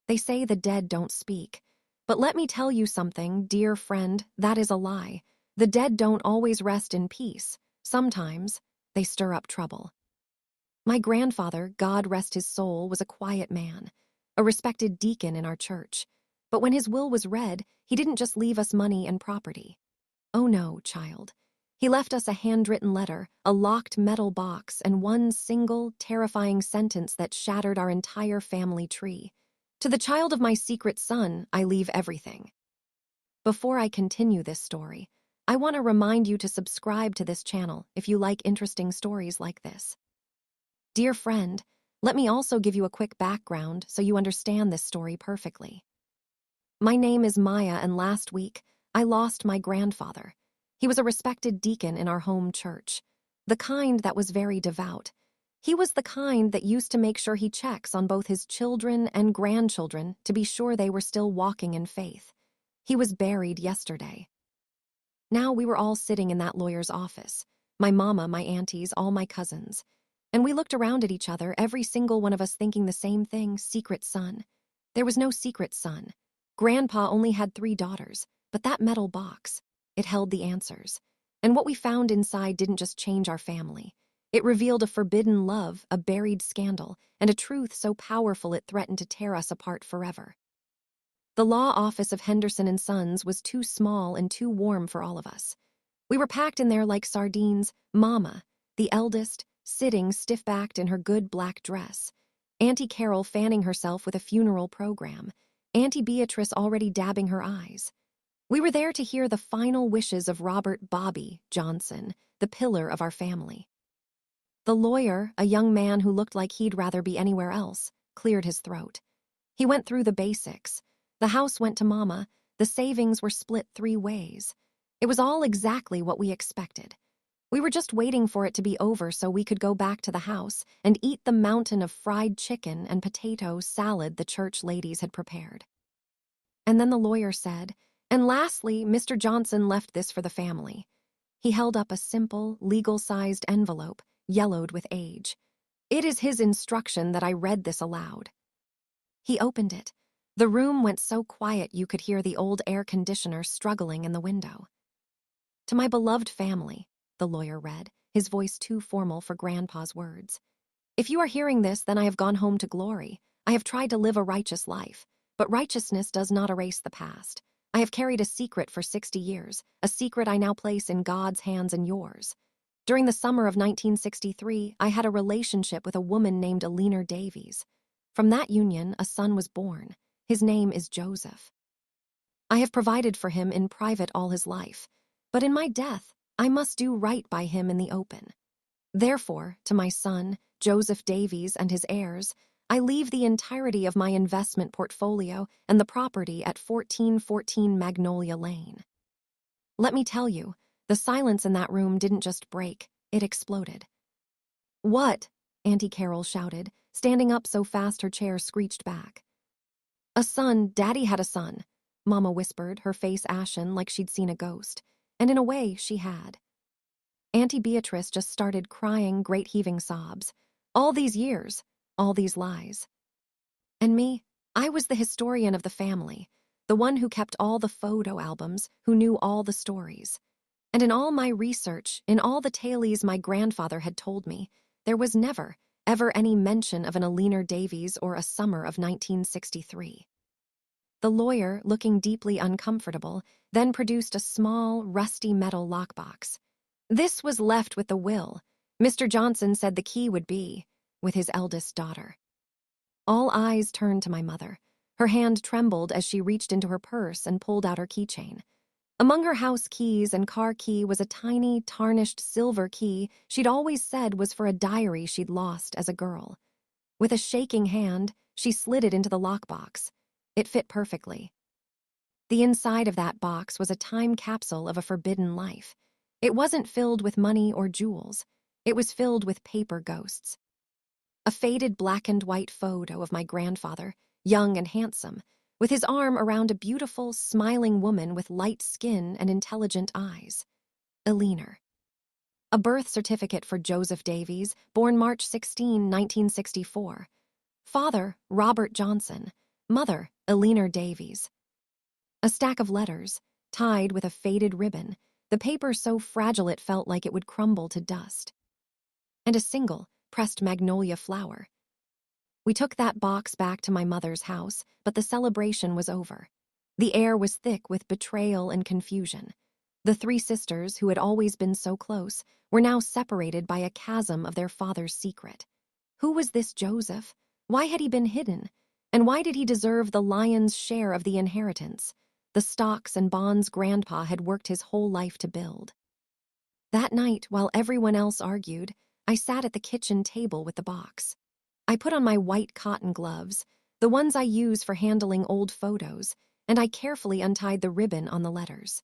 They say the dead don't speak. But let me tell you something, dear friend, that is a lie. The dead don't always rest in peace. Sometimes they stir up trouble. My grandfather, God rest his soul, was a quiet man, a respected deacon in our church. But when his will was read, he didn't just leave us money and property. Oh no, child. He left us a handwritten letter, a locked metal box, and one single, terrifying sentence that shattered our entire family tree. To the child of my secret son, I leave everything. Before I continue this story, I want to remind you to subscribe to this channel if you like interesting stories like this. Dear friend, let me also give you a quick background so you understand this story perfectly. My name is Maya, and last week, I lost my grandfather. He was a respected deacon in our home church, the kind that was very devout. He was the kind that used to make sure he checks on both his children and grandchildren to be sure they were still walking in faith. He was buried yesterday. Now we were all sitting in that lawyer's office, my mama, my aunties, all my cousins. And we looked around at each other, every single one of us thinking the same thing, secret son. There was no secret son. Grandpa only had 3 daughters, but that metal box, it held the answers. And what we found inside didn't just change our family. It revealed a forbidden love, a buried scandal, and a truth so powerful it threatened to tear us apart forever. The law office of Henderson and Sons was too small and too warm for all of us. We were packed in there like sardines, Mama, the eldest, sitting stiff-backed in her good black dress, Auntie Carol fanning herself with a funeral program, Auntie Beatrice already dabbing her eyes. We were there to hear the final wishes of Robert "Bobby" Johnson, the pillar of our family. The lawyer, a young man who looked like he'd rather be anywhere else, cleared his throat. He went through the basics. The house went to Mama. The savings were split 3 ways. It was all exactly what we expected. We were just waiting for it to be over so we could go back to the house and eat the mountain of fried chicken and potato salad the church ladies had prepared. And then the lawyer said, "And lastly, Mr. Johnson left this for the family." He held up a simple, legal-sized envelope, yellowed with age. It is his instruction that I read this aloud. He opened it. The room went so quiet you could hear the old air conditioner struggling in the window. "To my beloved family," the lawyer read, his voice too formal for Grandpa's words. "If you are hearing this, then I have gone home to glory. I have tried to live a righteous life, but righteousness does not erase the past. I have carried a secret for 60 years, a secret I now place in God's hands and yours. During the summer of 1963, I had a relationship with a woman named Eleanor Davies. From that union, a son was born. His name is Joseph. I have provided for him in private all his life, but in my death, I must do right by him in the open. Therefore, to my son, Joseph Davies, and his heirs, I leave the entirety of my investment portfolio and the property at 1414 Magnolia Lane." Let me tell you, the silence in that room didn't just break, it exploded. "What?" Auntie Carol shouted, standing up so fast her chair screeched back. "A son, Daddy had a son," Mama whispered, her face ashen like she'd seen a ghost. And in a way, she had. Auntie Beatrice just started crying great heaving sobs. All these years, all these lies. And me, I was the historian of the family, the one who kept all the photo albums, who knew all the stories. And in all my research, in all the tales my grandfather had told me, there was never, ever any mention of an Eleanor Davies or a summer of 1963. The lawyer, looking deeply uncomfortable, then produced a small, rusty metal lockbox. "This was left with the will. Mr. Johnson said the key would be with his eldest daughter." All eyes turned to my mother. Her hand trembled as she reached into her purse and pulled out her keychain. Among her house keys and car key was a tiny, tarnished silver key she'd always said was for a diary she'd lost as a girl. With a shaking hand, she slid it into the lockbox. It fit perfectly. The inside of that box was a time capsule of a forbidden life. It wasn't filled with money or jewels. It was filled with paper ghosts. A faded black and white photo of my grandfather, young and handsome, with his arm around a beautiful, smiling woman with light skin and intelligent eyes. Eleanor. A birth certificate for Joseph Davies, born March 16, 1964. Father, Robert Johnson. Mother, Eleanor Davies. A stack of letters, tied with a faded ribbon, the paper so fragile it felt like it would crumble to dust. And a single, pressed magnolia flower. We took that box back to my mother's house, but the celebration was over. The air was thick with betrayal and confusion. The three sisters, who had always been so close, were now separated by a chasm of their father's secret. Who was this Joseph? Why had he been hidden? And why did he deserve the lion's share of the inheritance, the stocks and bonds Grandpa had worked his whole life to build? That night, while everyone else argued, I sat at the kitchen table with the box. I put on my white cotton gloves, the ones I use for handling old photos, and I carefully untied the ribbon on the letters.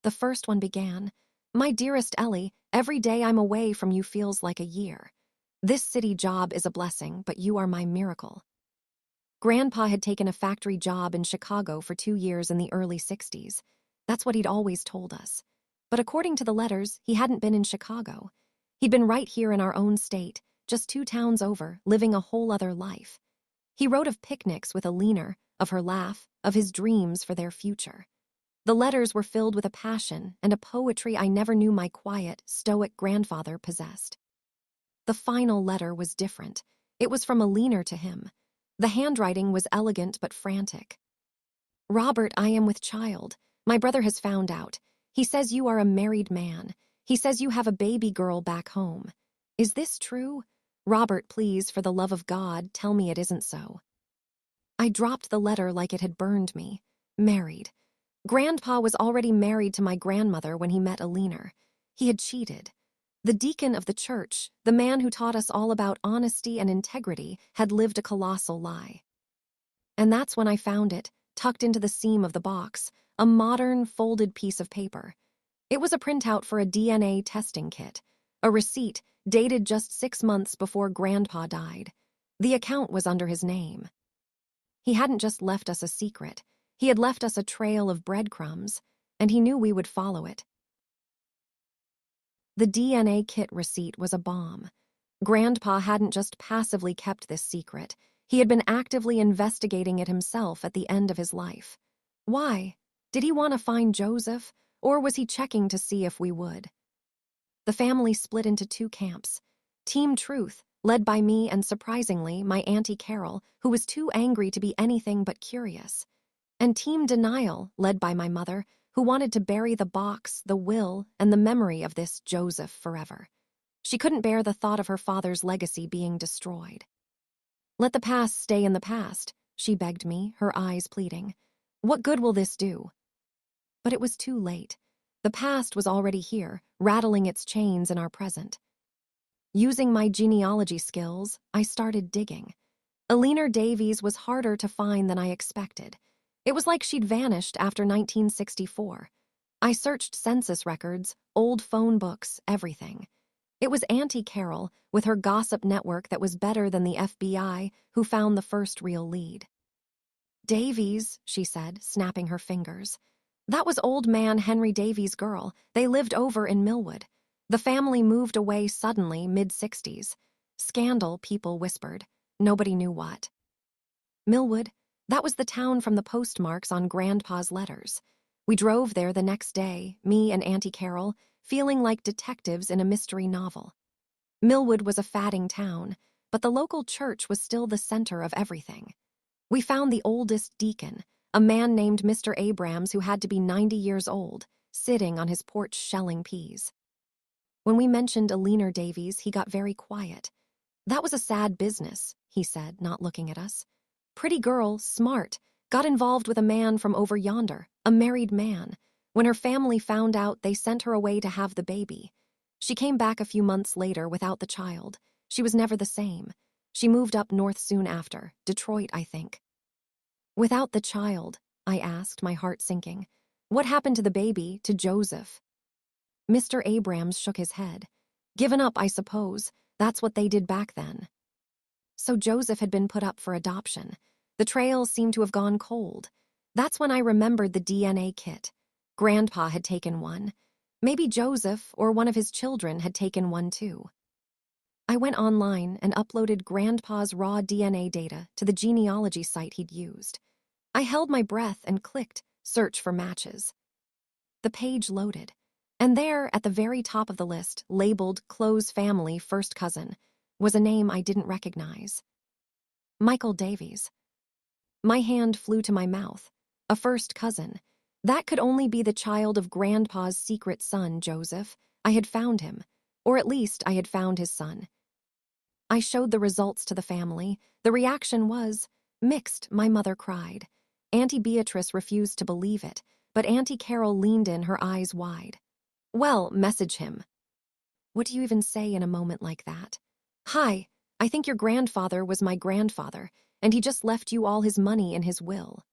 The first one began, "My dearest Ellie, every day I'm away from you feels like a year. This city job is a blessing, but you are my miracle." Grandpa had taken a factory job in Chicago for 2 years in the early 60s. That's what he'd always told us. But according to the letters, he hadn't been in Chicago. He'd been right here in our own state, just 2 towns over, living a whole other life. He wrote of picnics with Eleanor, of her laugh, of his dreams for their future. The letters were filled with a passion and a poetry I never knew my quiet, stoic grandfather possessed. The final letter was different. It was from Eleanor to him. The handwriting was elegant but frantic. "Robert, I am with child. My brother has found out. He says you are a married man. He says you have a baby girl back home. Is this true? Robert, please, for the love of God, tell me it isn't so." I dropped the letter like it had burned me. Married. Grandpa was already married to my grandmother when he met Eleanor. He had cheated. The deacon of the church, the man who taught us all about honesty and integrity, had lived a colossal lie. And that's when I found it, tucked into the seam of the box, a modern, folded piece of paper. It was a printout for a DNA testing kit, a receipt dated just 6 months before Grandpa died. The account was under his name. He hadn't just left us a secret. He had left us a trail of breadcrumbs, and he knew we would follow it. The DNA kit receipt was a bomb. Grandpa hadn't just passively kept this secret. He had been actively investigating it himself at the end of his life. Why? Did he want to find Joseph, or was he checking to see if we would? The family split into 2 camps. Team Truth, led by me and, surprisingly, my Auntie Carol, who was too angry to be anything but curious. And Team Denial, led by my mother, who wanted to bury the box, the will, and the memory of this Joseph forever. She couldn't bear the thought of her father's legacy being destroyed. "Let the past stay in the past," she begged me, her eyes pleading. "What good will this do?" But it was too late. The past was already here, rattling its chains in our present. Using my genealogy skills, I started digging. Eleanor Davies was harder to find than I expected. It was like she'd vanished after 1964. I searched census records, old phone books, everything. It was Auntie Carol, with her gossip network that was better than the FBI, who found the first real lead. "Davies," she said, snapping her fingers. "That was old man Henry Davies' girl. They lived over in Millwood. The family moved away suddenly, mid-60s. Scandal, people whispered. Nobody knew what." Millwood? That was the town from the postmarks on Grandpa's letters. We drove there the next day, me and Auntie Carol, feeling like detectives in a mystery novel. Millwood was a fatting town, but the local church was still the center of everything. We found the oldest deacon, a man named Mr. Abrams who had to be 90 years old, sitting on his porch shelling peas. When we mentioned Eleanor Davies, he got very quiet. "That was a sad business," he said, not looking at us. "Pretty girl, smart, got involved with a man from over yonder, a married man. When her family found out, they sent her away to have the baby. She came back a few months later without the child. She was never the same. She moved up north soon after, Detroit, I think." "Without the child?" I asked, my heart sinking. "What happened to the baby, to Joseph?" Mr. Abrams shook his head. "Given up, I suppose. That's what they did back then." So Joseph had been put up for adoption. The trails seemed to have gone cold. That's when I remembered the DNA kit. Grandpa had taken one. Maybe Joseph or one of his children had taken one too. I went online and uploaded Grandpa's raw DNA data to the genealogy site he'd used. I held my breath and clicked Search for Matches. The page loaded, and there, at the very top of the list, labeled Close Family First Cousin, was a name I didn't recognize. Michael Davies. My hand flew to my mouth. A first cousin. That could only be the child of Grandpa's secret son, Joseph. I had found him. Or at least I had found his son. I showed the results to the family. The reaction was mixed. My mother cried. Auntie Beatrice refused to believe it, but Auntie Carol leaned in, her eyes wide. Well, message him. What do you even say in a moment like that? Hi, I think your grandfather was my grandfather, and he just left you all his money in his will.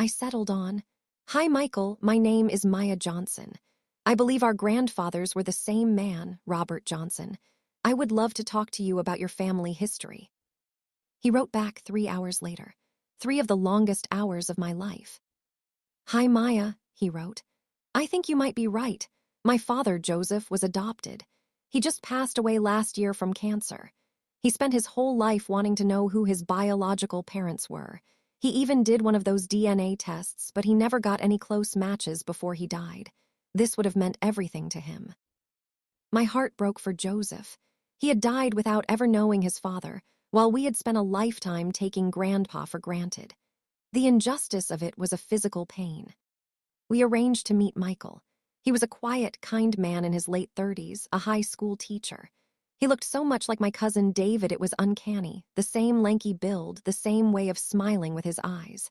I settled on, Hi, Michael, my name is Maya Johnson. I believe our grandfathers were the same man, Robert Johnson. I would love to talk to you about your family history. He wrote back 3 hours later, 3 of the longest hours of my life. Hi, Maya, he wrote. I think you might be right. My father, Joseph, was adopted. He just passed away last year from cancer. He spent his whole life wanting to know who his biological parents were. He even did one of those DNA tests, but he never got any close matches before he died. This would have meant everything to him. My heart broke for Joseph. He had died without ever knowing his father, while we had spent a lifetime taking Grandpa for granted. The injustice of it was a physical pain. We arranged to meet Michael. He was a quiet, kind man in his late 30s, a high school teacher. He looked so much like my cousin David it was uncanny, the same lanky build, the same way of smiling with his eyes.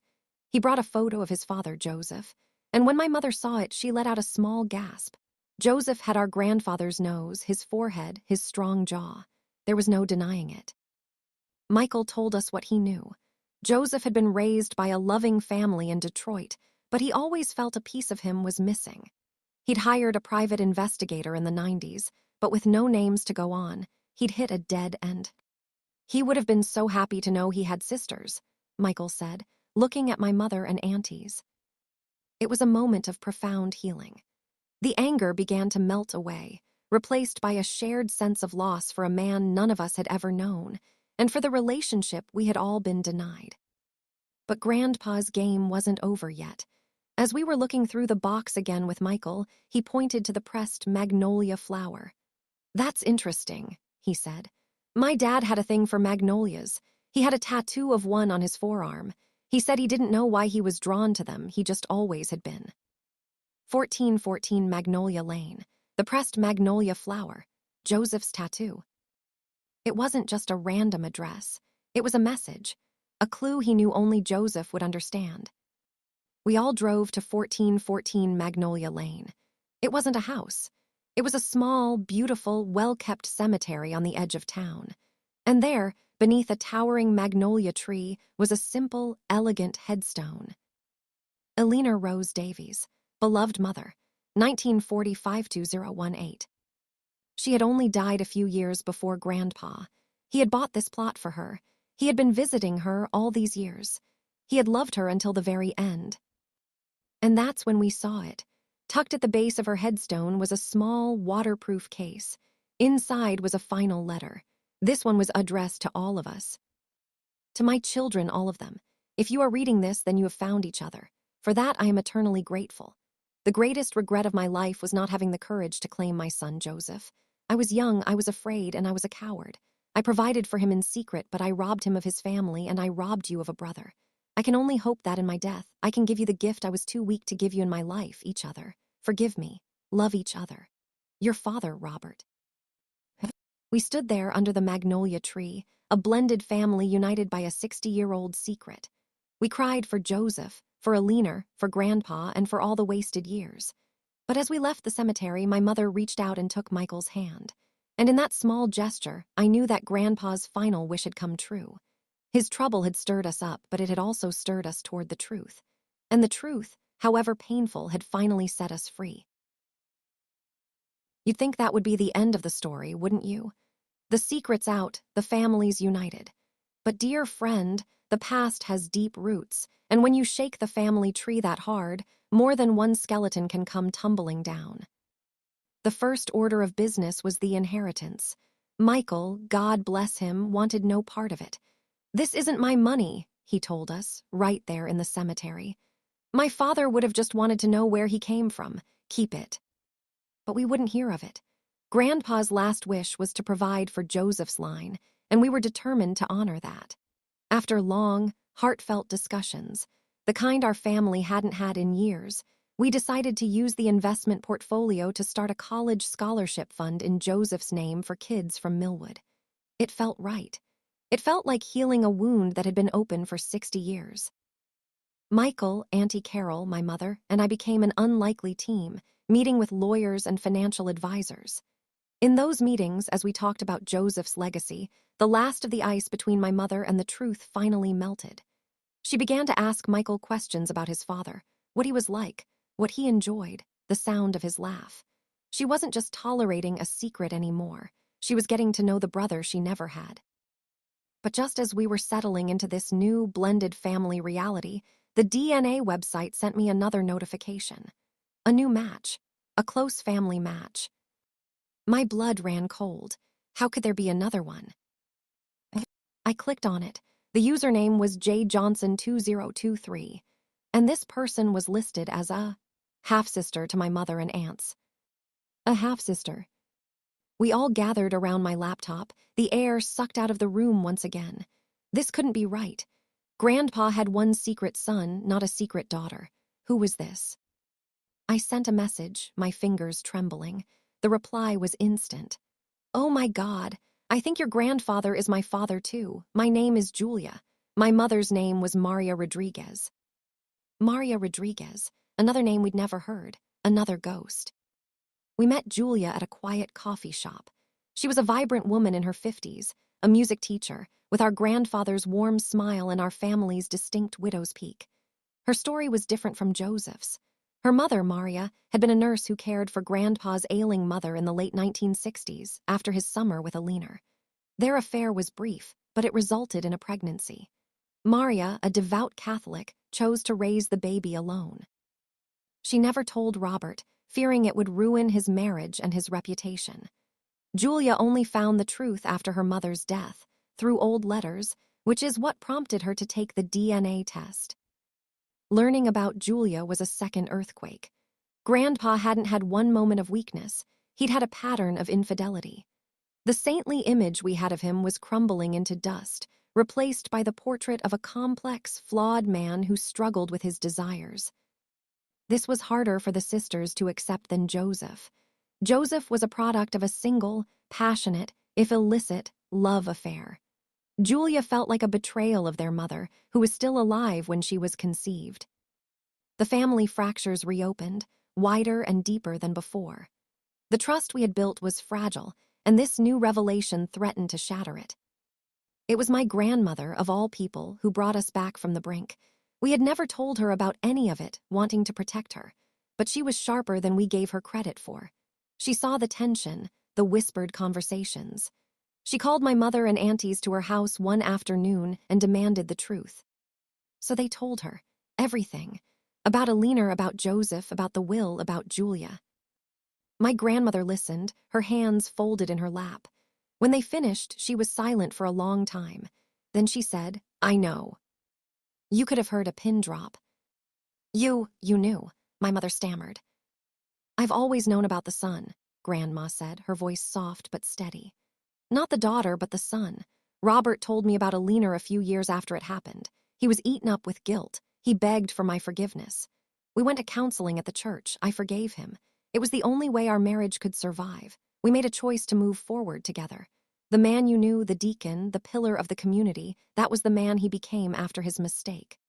He brought a photo of his father, Joseph, and when my mother saw it, she let out a small gasp. Joseph had our grandfather's nose, his forehead, his strong jaw. There was no denying it. Michael told us what he knew. Joseph had been raised by a loving family in Detroit, but he always felt a piece of him was missing. He'd hired a private investigator in the 90s, but with no names to go on, he'd hit a dead end. He would have been so happy to know he had sisters, Michael said, looking at my mother and aunties. It was a moment of profound healing. The anger began to melt away, replaced by a shared sense of loss for a man none of us had ever known, and for the relationship we had all been denied. But Grandpa's game wasn't over yet. As we were looking through the box again with Michael, he pointed to the pressed magnolia flower. That's interesting, he said. My dad had a thing for magnolias. He had a tattoo of one on his forearm. He said he didn't know why he was drawn to them, he just always had been. 1414 Magnolia Lane, the pressed magnolia flower, Joseph's tattoo. It wasn't just a random address. It was a message, a clue he knew only Joseph would understand. We all drove to 1414 Magnolia Lane. It wasn't a house. It was a small, beautiful, well-kept cemetery on the edge of town. And there, beneath a towering magnolia tree, was a simple, elegant headstone. Elena Rose Davies, beloved mother, 1940-52018. She had only died a few years before Grandpa. He had bought this plot for her. He had been visiting her all these years. He had loved her until the very end. And that's when we saw it. Tucked at the base of her headstone was a small, waterproof case. Inside was a final letter. This one was addressed to all of us. To my children, all of them. If you are reading this, then you have found each other. For that, I am eternally grateful. The greatest regret of my life was not having the courage to claim my son, Joseph. I was young, I was afraid, and I was a coward. I provided for him in secret, but I robbed him of his family, and I robbed you of a brother. I can only hope that in my death, I can give you the gift I was too weak to give you in my life, each other. Forgive me. Love each other. Your father, Robert. We stood there under the magnolia tree, a blended family united by a 60-year-old secret. We cried for Joseph, for Elena, for Grandpa, and for all the wasted years. But as we left the cemetery, my mother reached out and took Michael's hand. And in that small gesture, I knew that Grandpa's final wish had come true. His trouble had stirred us up, but it had also stirred us toward the truth. And the truth, however painful, had finally set us free. You'd think that would be the end of the story, wouldn't you? The secret's out, the family's united. But dear friend, the past has deep roots, and when you shake the family tree that hard, more than one skeleton can come tumbling down. The first order of business was the inheritance. Michael, God bless him, wanted no part of it. "This isn't my money," he told us, right there in the cemetery. "My father would have just wanted to know where he came from. Keep it." But we wouldn't hear of it. Grandpa's last wish was to provide for Joseph's line, and we were determined to honor that. After long, heartfelt discussions, the kind our family hadn't had in years, we decided to use the investment portfolio to start a college scholarship fund in Joseph's name for kids from Millwood. It felt right. It felt like healing a wound that had been open for 60 years. Michael, Auntie Carol, my mother, and I became an unlikely team, meeting with lawyers and financial advisors. In those meetings, as we talked about Joseph's legacy, the last of the ice between my mother and the truth finally melted. She began to ask Michael questions about his father, what he was like, what he enjoyed, the sound of his laugh. She wasn't just tolerating a secret anymore. She was getting to know the brother she never had. But just as we were settling into this new, blended family reality, the DNA website sent me another notification. A new match. A close family match. My blood ran cold. How could there be another one? I clicked on it. The username was jjohnson2023, and this person was listed as a half-sister to my mother and aunts. A half-sister. We all gathered around my laptop, the air sucked out of the room once again. This couldn't be right. Grandpa had one secret son, not a secret daughter. Who was this? I sent a message, my fingers trembling. The reply was instant. "Oh my God, I think your grandfather is my father too. My name is Julia. My mother's name was Maria Rodriguez." Maria Rodriguez, another name we'd never heard, another ghost. We met Julia at a quiet coffee shop. She was a vibrant woman in her 50s, a music teacher, with our grandfather's warm smile and our family's distinct widow's peak. Her story was different from Joseph's. Her mother, Maria, had been a nurse who cared for Grandpa's ailing mother in the late 1960s after his summer with a leaner. Their affair was brief, but it resulted in a pregnancy. Maria, a devout Catholic, chose to raise the baby alone. She never told Robert, fearing it would ruin his marriage and his reputation. Julia only found the truth after her mother's death, through old letters, which is what prompted her to take the DNA test. Learning about Julia was a second earthquake. Grandpa hadn't had one moment of weakness. He'd had a pattern of infidelity. The saintly image we had of him was crumbling into dust, replaced by the portrait of a complex, flawed man who struggled with his desires. This was harder for the sisters to accept than Joseph. Joseph was a product of a single, passionate, if illicit, love affair. Julia felt like a betrayal of their mother, who was still alive when she was conceived. The family fractures reopened, wider and deeper than before. The trust we had built was fragile, and this new revelation threatened to shatter it. It was my grandmother, of all people, who brought us back from the brink. We had never told her about any of it, wanting to protect her, but she was sharper than we gave her credit for. She saw the tension, the whispered conversations. She called my mother and aunties to her house one afternoon and demanded the truth. So they told her everything, about Alina, about Joseph, about the will, about Julia. My grandmother listened, her hands folded in her lap. When they finished, she was silent for a long time. Then she said, "I know." You could have heard a pin drop. You knew," my mother stammered. "I've always known about the son," Grandma said, her voice soft but steady. "Not the daughter, but the son. Robert told me about Alina a few years after it happened. He was eaten up with guilt. He begged for my forgiveness. We went to counseling at the church. I forgave him. It was the only way our marriage could survive. We made a choice to move forward together. The man you knew, the deacon, the pillar of the community, that was the man he became after his mistake.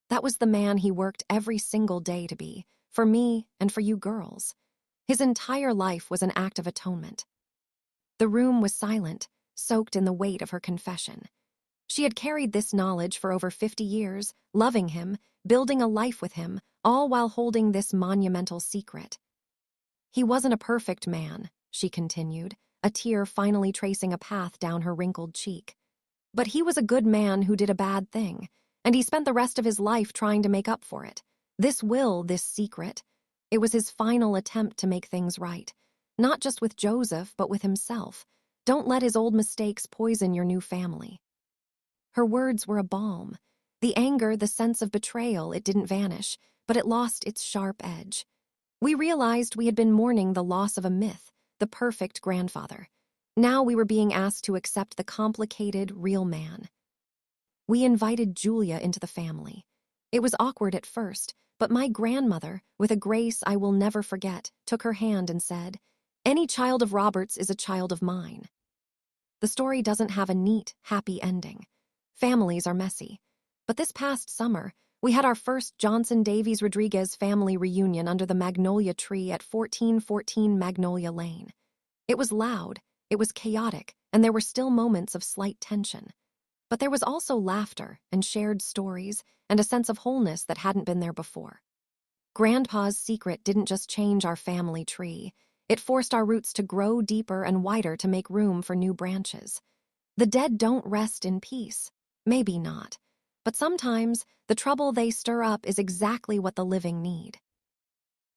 That was the man he worked every single day to be, for me and for you girls. His entire life was an act of atonement." The room was silent, soaked in the weight of her confession. She had carried this knowledge for over 50 years, loving him, building a life with him, all while holding this monumental secret. "He wasn't a perfect man," she continued, a tear finally tracing a path down her wrinkled cheek. "But he was a good man who did a bad thing, and he spent the rest of his life trying to make up for it. This will, this secret, it was his final attempt to make things right, not just with Joseph, but with himself, Don't let his old mistakes poison your new family. Her words were a balm. The anger, the sense of betrayal, it didn't vanish, but it lost its sharp edge. We realized we had been mourning the loss of a myth, the perfect grandfather. Now we were being asked to accept the complicated, real man. We invited Julia into the family. It was awkward at first, but my grandmother, with a grace I will never forget, took her hand and said, "Any child of Robert's is a child of mine." The story doesn't have a neat, happy ending. Families are messy. But this past summer, we had our first Johnson Davies Rodriguez family reunion under the magnolia tree at 1414 Magnolia Lane. It was loud, it was chaotic, and there were still moments of slight tension. But there was also laughter and shared stories and a sense of wholeness that hadn't been there before. Grandpa's secret didn't just change our family tree. It forced our roots to grow deeper and wider to make room for new branches. The dead don't rest in peace. Maybe not. But sometimes, the trouble they stir up is exactly what the living need.